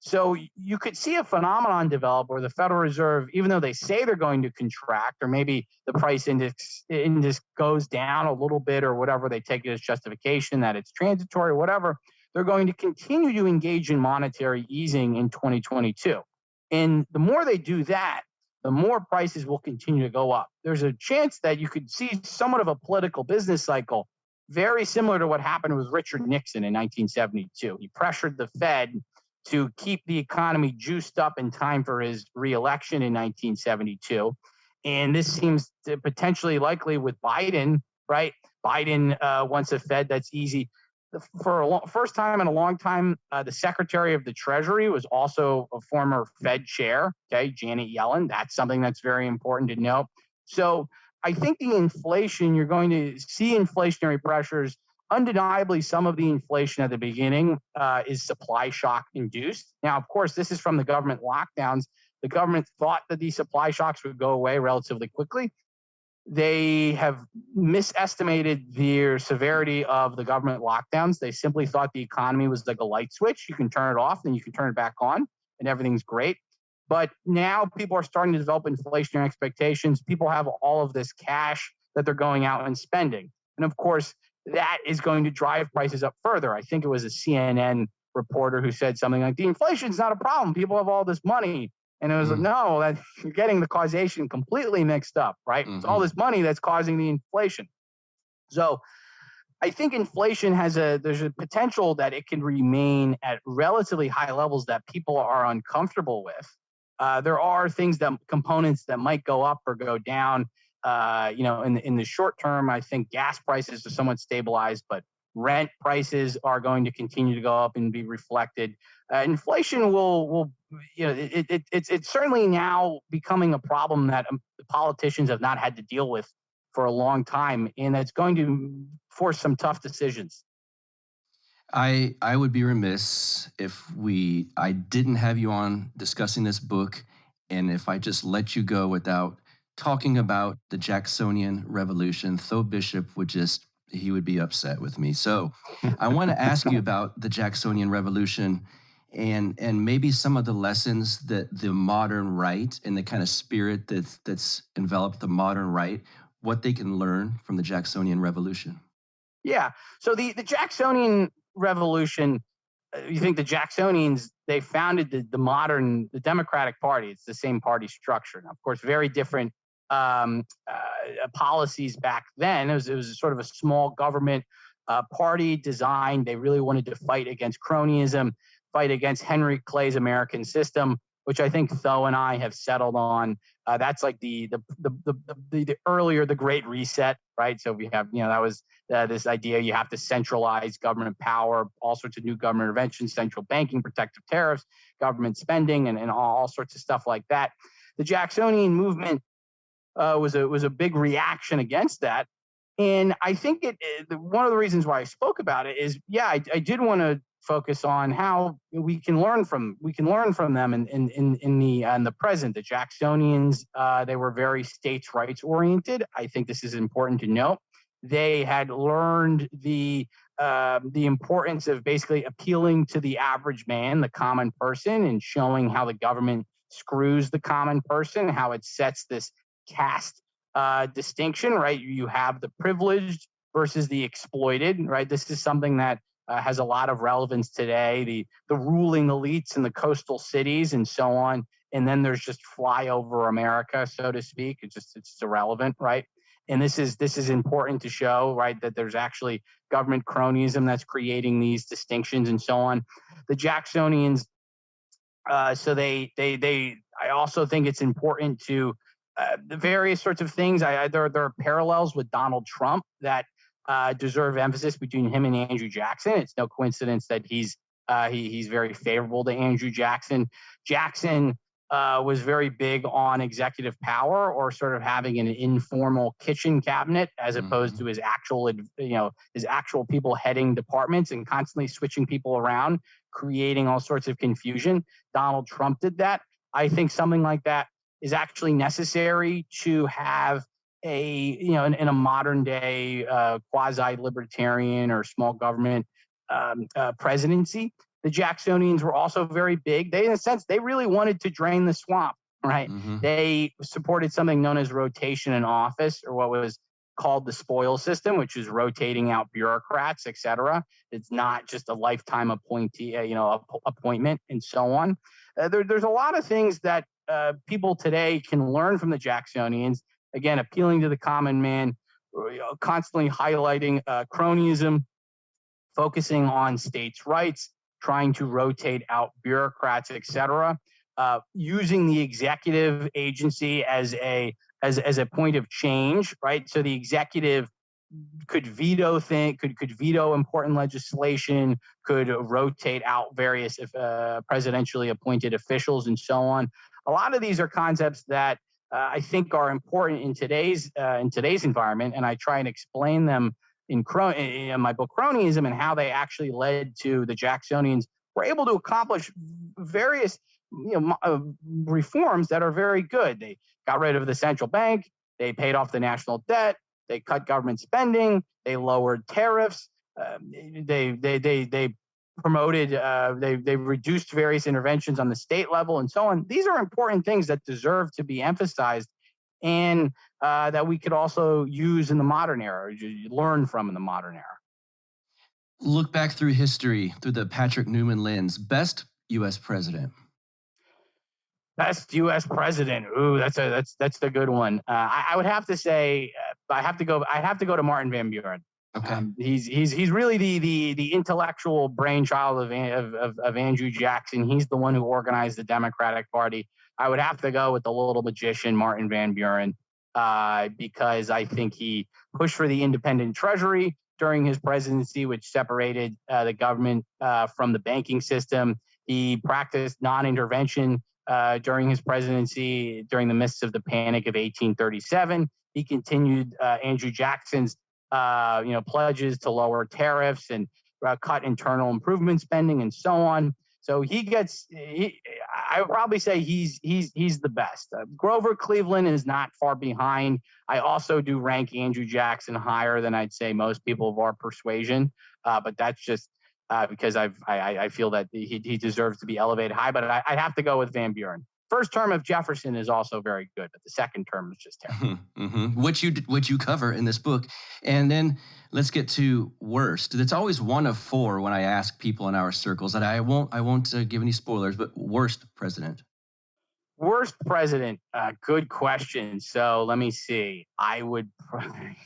So you could see a phenomenon develop where the Federal Reserve, even though they say they're going to contract, or maybe the price index goes down a little bit or whatever, they take it as justification that it's transitory, whatever, they're going to continue to engage in monetary easing in 2022. And the more they do that, the more prices will continue to go up. There's a chance that you could see somewhat of a political business cycle, very similar to what happened with Richard Nixon in 1972. He pressured the Fed to keep the economy juiced up in time for his reelection in 1972. And this seems to potentially likely with Biden, right? Biden wants a Fed that's easy. For first time in a long time, the Secretary of the Treasury was also a former Fed chair, okay, Janet Yellen. That's something that's very important to know. So I think the inflation, you're going to see inflationary pressures. Undeniably, some of the inflation at the beginning is supply shock induced. Now, of course, this is from the government lockdowns, The government thought that these supply shocks would go away relatively quickly. They have misestimated the severity of the government lockdowns. They simply thought the economy was like a light switch. You can turn it off, then you can turn it back on, and everything's great. But now people are starting to develop inflationary expectations. People have all of this cash that they're going out and spending. And of course, that is going to drive prices up further. I think it was a CNN reporter who said something like, the inflation's not a problem. People have all this money. And it was like, no, that you're getting the causation completely mixed up, right? It's all this money that's causing the inflation. So I think inflation there's a potential that it can remain at relatively high levels that people are uncomfortable with. There are components that might go up or go down. In the short term, I think gas prices are somewhat stabilized, but rent prices are going to continue to go up and be reflected. Inflation will it's certainly now becoming a problem that politicians have not had to deal with for a long time, and it's going to force some tough decisions. I would be remiss if I didn't have you on discussing this book, and if I just let you go without talking about the Jacksonian Revolution. Tho Bishop he would be upset with me. So I want to ask you about the Jacksonian Revolution and maybe some of the lessons that the modern right and the kind of spirit that's enveloped the modern right, what they can learn from the Jacksonian Revolution. Yeah. So the Jacksonian Revolution, you think the Jacksonians, they founded the Democratic Party. It's the same party structure. Now, of course, very different policies back then. It was sort of a small government party designed. They really wanted to fight against cronyism, fight against Henry Clay's American system, which I think Tho and I have settled on. That's like the earlier, the Great Reset, right? So we have, that was this idea you have to centralize government power, all sorts of new government interventions, central banking, protective tariffs, government spending, and all sorts of stuff like that. The Jacksonian movement was a big reaction against that. And I think one of the reasons why I spoke about it is, I did want to focus on how we can learn from them in the present. The Jacksonians, they were very states' rights oriented. I think this is important to note. They had learned the importance of basically appealing to the average man, the common person, and showing how the government screws the common person, how it sets this caste distinction, right? You have the privileged versus the exploited, right? This is something that has a lot of relevance today. The ruling elites in the coastal cities and so on, and then there's just flyover America, so to speak. It's irrelevant, right? And this is important to show, right, that there's actually government cronyism that's creating these distinctions and so on. The Jacksonians, I also think it's important to the various sorts of things. There are parallels with Donald Trump that deserve emphasis between him and Andrew Jackson. It's no coincidence that he's very favorable to Andrew Jackson. Jackson was very big on executive power, or sort of having an informal kitchen cabinet, as opposed to his actual people heading departments and constantly switching people around, creating all sorts of confusion. Donald Trump did that. I think something like that is actually necessary to have in a modern day quasi-libertarian or small government presidency. The Jacksonians were also very big. They, in a sense, they really wanted to drain the swamp, right? They supported something known as rotation in office, or what was called the spoil system, which is rotating out bureaucrats, et cetera. It's not just a lifetime appointee, appointment and so on. There's a lot of things that people today can learn from the Jacksonians. Again, appealing to the common man, constantly highlighting cronyism, focusing on states' rights, trying to rotate out bureaucrats, et cetera, using the executive agency as a point of change, right? So the executive could veto important legislation, could rotate out various presidentially appointed officials, and so on. A lot of these are concepts that I think are important in today's environment, and I try and explain them in my book Cronyism, and how they actually led to the Jacksonians were able to accomplish various reforms that are very good. They got rid of the central bank. They paid off the national debt. They cut government spending. They lowered tariffs. They promoted. They reduced various interventions on the state level and so on. These are important things that deserve to be emphasized, and that we could also use in the modern era, learn from in the modern era. Look back through history through the Patrick Newman lens. Best U.S. president. Best U.S. president. Ooh, that's the good one. I would have to say I have to go to Martin Van Buren. Okay. He's really the intellectual brainchild of Andrew Jackson. He's the one who organized the Democratic Party. I would have to go with the little magician Martin Van Buren, because I think he pushed for the independent treasury during his presidency, which separated the government from the banking system. He practiced non-intervention during his presidency during the midst of the Panic of 1837. He continued Andrew Jackson's pledges to lower tariffs and cut internal improvement spending and so on. So I would probably say he's the best. Grover Cleveland is not far behind. I also do rank Andrew Jackson higher than I'd say most people of our persuasion, but that's just because I feel that he deserves to be elevated high. But I'd have to go with Van Buren. First term of Jefferson is also very good, but the second term is just terrible. Mm-hmm. Which you cover in this book. And then let's get to worst. It's always one of four when I ask people in our circles, and I won't give any spoilers, but worst president. Worst president. Good question. So let me see. I'd probably.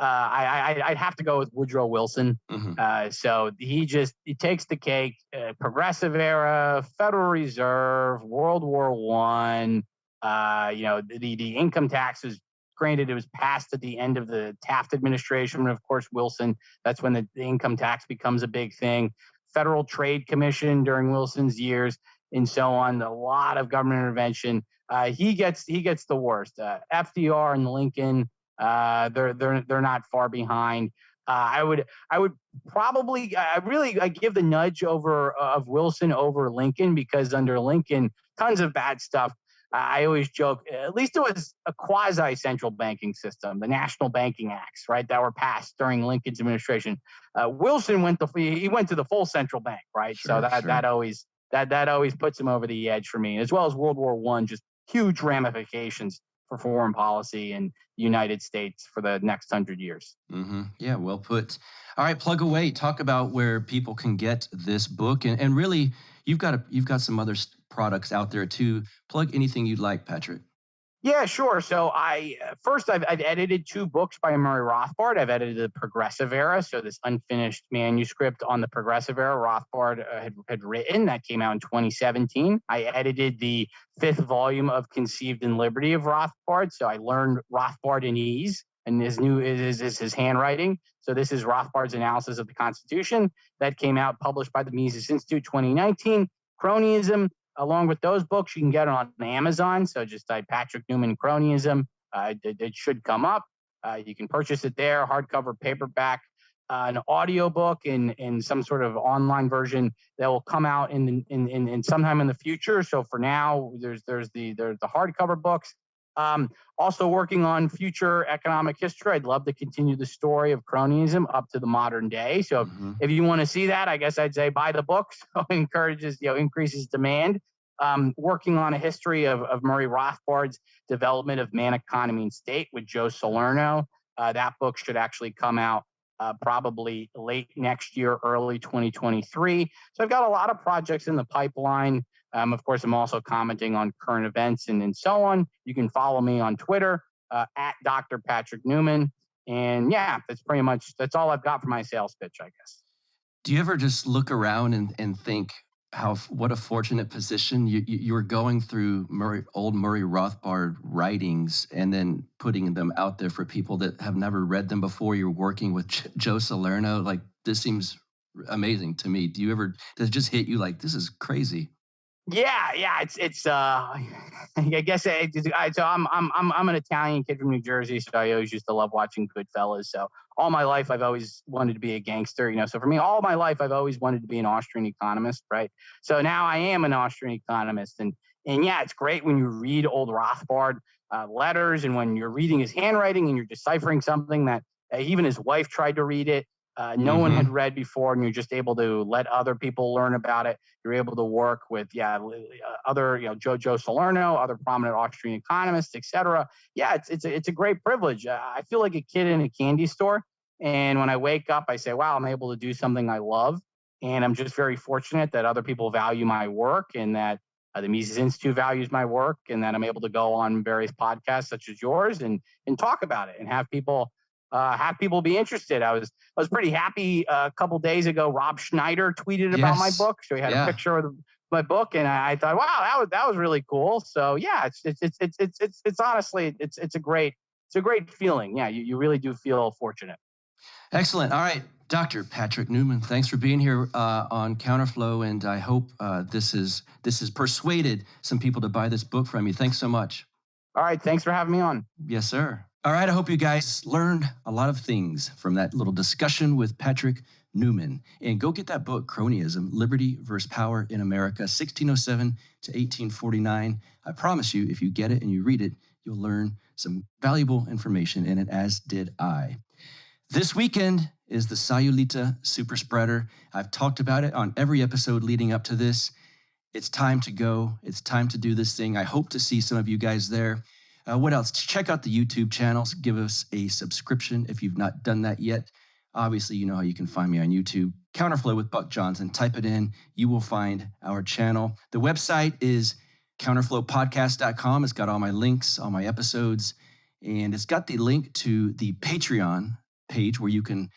I'd have to go with Woodrow Wilson. Mm-hmm. So he takes the cake. Progressive era, Federal Reserve, World War I. The income taxes. Granted, it was passed at the end of the Taft administration, and of course Wilson. That's when the income tax becomes a big thing. Federal Trade Commission during Wilson's years, and so on. A lot of government intervention. He gets the worst. FDR and Lincoln. They're not far behind. I would probably I give the nudge of Wilson over Lincoln, because under Lincoln, tons of bad stuff. I always joke, at least it was a quasi central banking system, the National Banking Acts, right, that were passed during Lincoln's administration. Wilson went to the full central bank, right? Sure, so that always puts him over the edge for me, as well as World War I, just huge ramifications for foreign policy in the United States for the next 100 years. Mm-hmm. Yeah, well put. All right, plug away. Talk about where people can get this book, and really, you've got some other products out there too. Plug anything you'd like, Patrick. Yeah, sure. So I've edited 2 books by Murray Rothbard. I've edited the Progressive Era, so this unfinished manuscript on the Progressive Era Rothbard had written, that came out in 2017. I edited the 5th volume of Conceived in Liberty of Rothbard, so I learned Rothbardinese, and his handwriting. So this is Rothbard's analysis of the Constitution that came out, published by the Mises Institute 2019. Cronyism. Along with those books, you can get it on Amazon. So just type Patrick Newman Cronyism. It should come up. You can purchase it there, hardcover, paperback, an audiobook, and some sort of online version that will come out in sometime in the future. So for now, there's the hardcover books. Also working on future economic history. I'd love to continue the story of cronyism up to the modern day. So if you want to see that, I guess I'd say buy the book. So it encourages, increases demand. Working on a history of Murray Rothbard's development of Man, Economy, and State with Joe Salerno. That book should actually come out probably late next year, early 2023. So I've got a lot of projects in the pipeline. Of course, I'm also commenting on current events and so on. You can follow me on Twitter at Dr. Patrick Newman. And yeah, that's all I've got for my sales pitch, I guess. Do you ever just look around and think what a fortunate position you were going through old Murray Rothbard writings and then putting them out there for people that have never read them before? You're working with Joe Salerno. Like, this seems amazing to me. Does it just hit you like, this is crazy? Yeah. It's I guess so I'm an Italian kid from New Jersey, so I always used to love watching Goodfellas. So all my life I've always wanted to be a gangster, So for me, all my life I've always wanted to be an Austrian economist, right? So now I am an Austrian economist, and yeah, it's great when you read old Rothbard letters, and when you're reading his handwriting and you're deciphering something that even his wife tried to read it. No one had read before, and you're just able to let other people learn about it. You're able to work with other Joe Salerno, other prominent Austrian economists, etc. Yeah, it's a great privilege. I feel like a kid in a candy store, and when I wake up, I say, "Wow, I'm able to do something I love," and I'm just very fortunate that other people value my work, and that the Mises Institute values my work, and that I'm able to go on various podcasts such as yours and talk about it and have people be interested. I was pretty happy a couple days ago. Rob Schneider tweeted about my book, so he had a picture of my book, and I thought, wow, that was really cool. So yeah, it's honestly it's a great feeling. Yeah, you really do feel fortunate. Excellent. All right, Dr. Patrick Newman, thanks for being here on Counterflow, and I hope this has persuaded some people to buy this book from you. Thanks so much. All right, thanks for having me on. Yes, sir. All right, I hope you guys learned a lot of things from that little discussion with Patrick Newman. And go get that book, Cronyism, Liberty versus Power in America, 1607 to 1849. I promise you, if you get it and you read it, you'll learn some valuable information in it, as did I. This weekend is the Sayulita Super Spreader. I've talked about it on every episode leading up to this. It's time to go. It's time to do this thing. I hope to see some of you guys there. What else? Check out the YouTube channels. Give us a subscription if you've not done that yet. Obviously, you know how you can find me on YouTube. Counterflow with Buck Johnson. Type it in. You will find our channel. The website is counterflowpodcast.com. It's got all my links, all my episodes, and it's got the link to the Patreon page where you can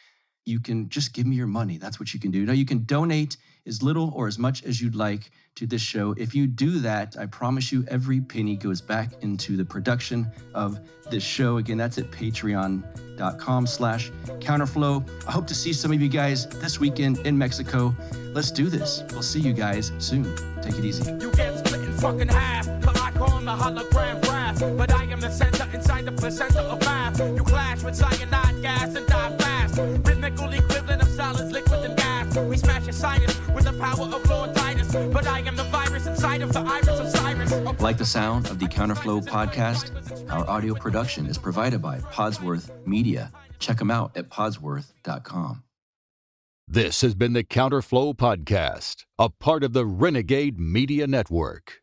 just give me your money. That's what you can do. Now, you can donate as little or as much as you'd like to this show. If you do that, I promise you every penny goes back into the production of this show. Again, that's at patreon.com/counterflow. I hope to see some of you guys this weekend in Mexico. Let's do this. We'll see you guys soon. Take it easy. You get split in fucking half, but I call the hologram wrath. But I am the center inside the placenta of math. You clash with cyanide gas and die fast. Rhythmical equivalent of solids, liquid and gas. We smash your sinus with the power of Lord Titus. But I am the virus inside of the iris of Cyrus. Like the sound of the Counterflow podcast? Our audio production is provided by Podsworth Media. Check them out at podsworth.com. This has been the Counterflow Podcast, a part of the Renegade Media Network.